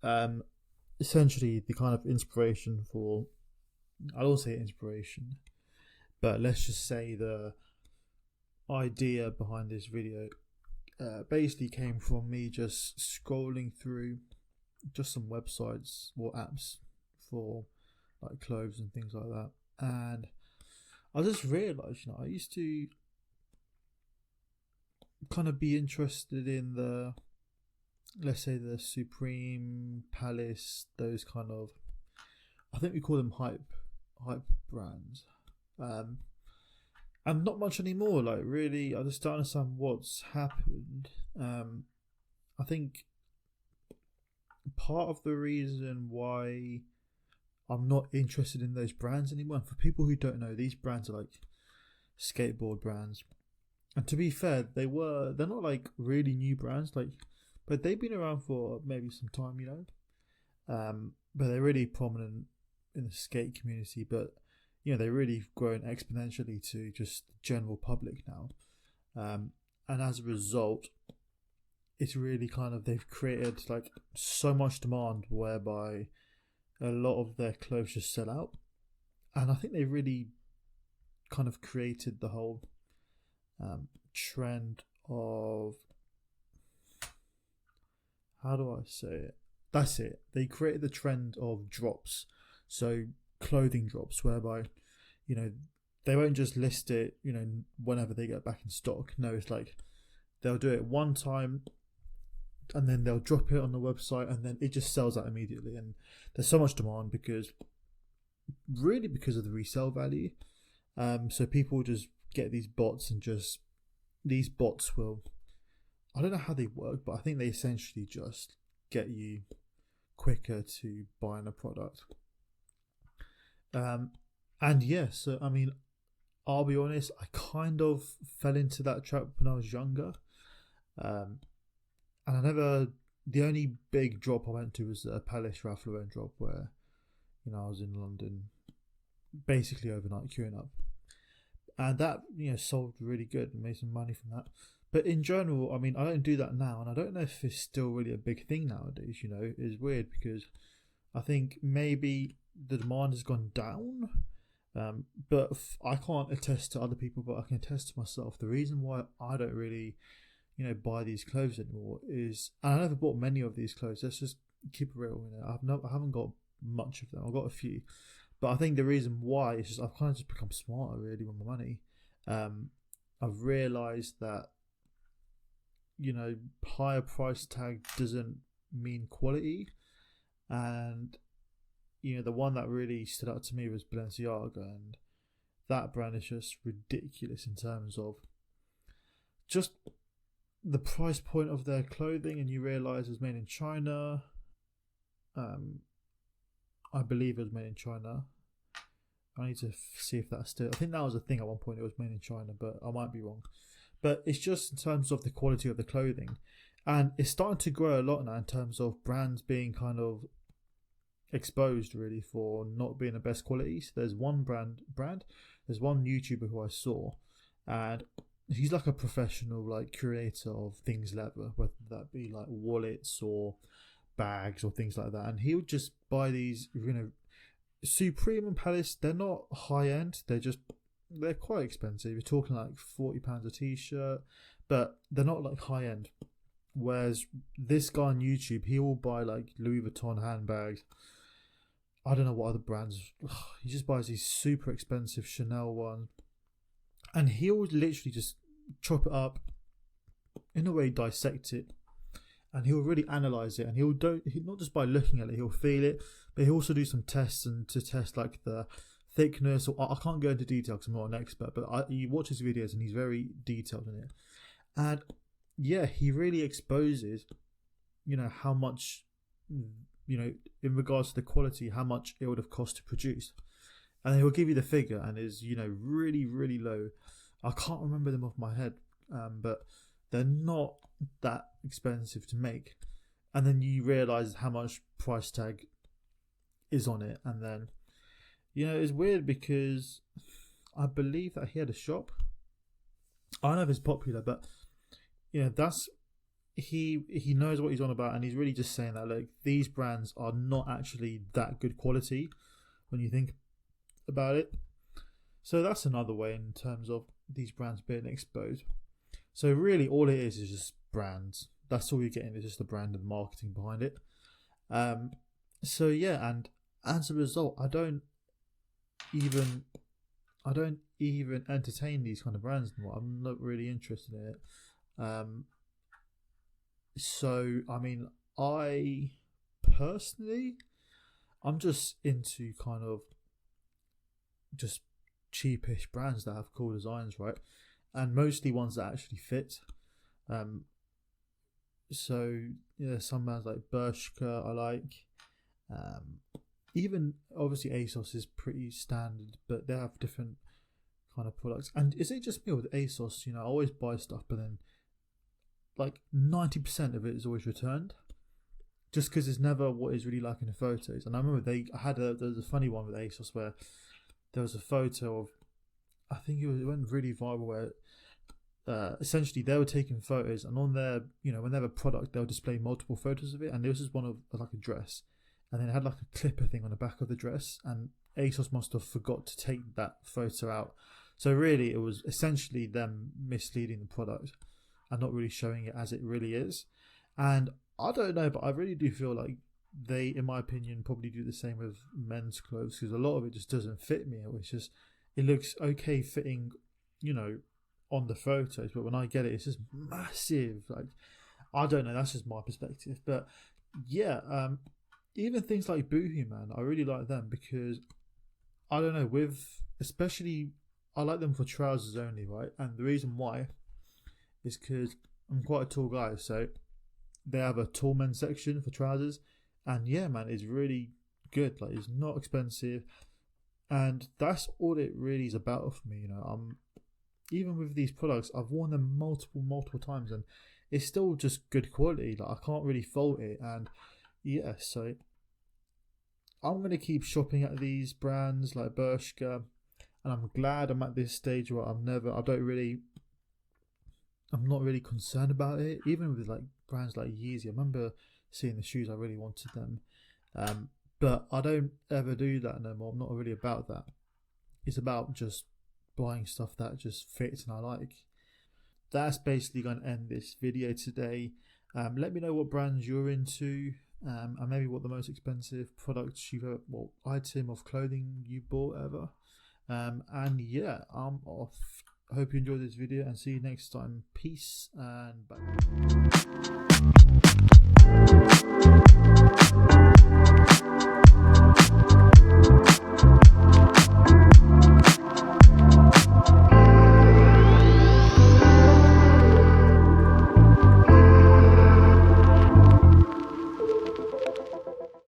Um, Essentially, the kind of inspiration for, I don't say inspiration, but let's just say the idea behind this video basically came from me just scrolling through just some websites or apps for like clothes and things like that, and I just realized, I used to kind of be interested in the, let's say, the Supreme, Palace, those kind of, I think we call them hype brands. Um, and not much anymore. Like, really, I just don't understand what's happened. I think part of the reason why I'm not interested in those brands anymore, and for people who don't know, these brands are like skateboard brands. And to be fair, they're not like really new brands, like, but they've been around for maybe some time, but they're really prominent in the skate community. But they really grown exponentially to just the general public now, and as a result, it's really kind of, they've created like so much demand whereby a lot of their clothes just sell out, and I think they really kind of created the whole trend of, how do I say it? That's it. They created the trend of drops. So clothing drops, whereby, they won't just list it, whenever they get back in stock. No, it's like they'll do it one time and then they'll drop it on the website and then it just sells out immediately. And there's so much demand because of the resale value. So people just get these bots and just, these bots will, I don't know how they work, but I think they essentially just get you quicker to buying a product. And yes, so I mean, I'll be honest, I kind of fell into that trap when I was younger. And the only big drop I went to was a Palace Ralph Lauren drop where, I was in London basically overnight queuing up. And that, sold really good and made some money from that. But in general, I mean, I don't do that now, and I don't know if it's still really a big thing nowadays. It's weird because I think maybe the demand has gone down, but I can't attest to other people, but I can attest to myself. The reason why I don't really, buy these clothes anymore is, and I never bought many of these clothes. Let's just keep it real. I haven't got much of them. I've got a few, but I think the reason why is just I've kind of just become smarter really with my money. I've realised that higher price tag doesn't mean quality, and the one that really stood out to me was Balenciaga, and that brand is just ridiculous in terms of just the price point of their clothing, and you realise it's made in China. I believe it was made in China. I need to see if that's still, I think that was a thing at one point, it was made in China, but I might be wrong. But it's just in terms of the quality of the clothing, and it's starting to grow a lot now in terms of brands being kind of exposed really for not being the best quality. So there's one there's one YouTuber who I saw, and he's like a professional like curator of things leather, whether that be like wallets or bags or things like that, and he would just buy these, Supreme and Palace, they're not high end, they're quite expensive. You're talking like £40 a t-shirt, but they're not like high end. Whereas this guy on YouTube, he will buy like Louis Vuitton handbags. I don't know what other brands. He just buys these super expensive Chanel ones, and he'll literally just chop it up, in a way dissect it, and he'll really analyze it. And he'll not just by looking at it, he'll feel it, but he'll also do some tests and to test like the thickness. Or I can't go into detail because I'm not an expert, but you watch his videos and he's very detailed in it. And yeah, he really exposes, how much, in regards to the quality, how much it would have cost to produce. And he'll give you the figure, and is, really, really low. I can't remember them off my head, but they're not that expensive to make. And then you realise how much price tag is on it. And then, it's weird because I believe that he had a shop. I don't know if it's popular, but that's, he knows what he's on about, and he's really just saying that, look, these brands are not actually that good quality when you think about it. So that's another way in terms of these brands being exposed. So really all it is just brands. That's all you're getting, is just the brand and marketing behind it. So yeah, and as a result, I don't even entertain these kind of brands anymore. I'm not really interested in it. So I mean, I personally, I'm just into kind of just cheapish brands that have cool designs, right? And mostly ones that actually fit. So yeah, some brands like Bershka I like. Even obviously ASOS is pretty standard, but they have different kind of products. And is it just me with ASOS? You know, I always buy stuff, but then like 90% of it is always returned, just because it's never what is really like in the photos. And I remember there was a funny one with ASOS where there was a photo of, I think it went really viral, where essentially they were taking photos, and on their, you know, when they have a product, they'll display multiple photos of it, and this is one of like a dress, and then it had like a clipper thing on the back of the dress, and ASOS must have forgot to take that photo out. So really it was essentially them misleading the product and not really showing it as it really is. And I don't know, but I really do feel like they, in my opinion, probably do the same with men's clothes, because a lot of it just doesn't fit me. It's just, it looks okay fitting, you know, on the photos, but when I get it, it's just massive. Like, I don't know, that's just my perspective. But yeah, even things like Boohoo, man, I really like them, because I don't know, especially I like them for trousers only, right? And the reason why is because I'm quite a tall guy, so they have a tall men's section for trousers, and yeah, man, it's really good. Like, it's not expensive, and that's all it really is about for me. You know, even with these products, I've worn them multiple times, and it's still just good quality. Like, I can't really fault it. And yeah, so I'm gonna keep shopping at these brands like Bershka, and I'm glad I'm at this stage where I'm not really concerned about it. Even with like brands like Yeezy, I remember seeing the shoes, I really wanted them, but I don't ever do that no more. I'm not really about that. It's about just buying stuff that just fits and I like. That's basically going to end this video today. Let me know what brands you're into, and maybe what the most expensive products item of clothing you bought ever. And yeah, I'm off. I hope you enjoyed this video, and see you next time. Peace and bye.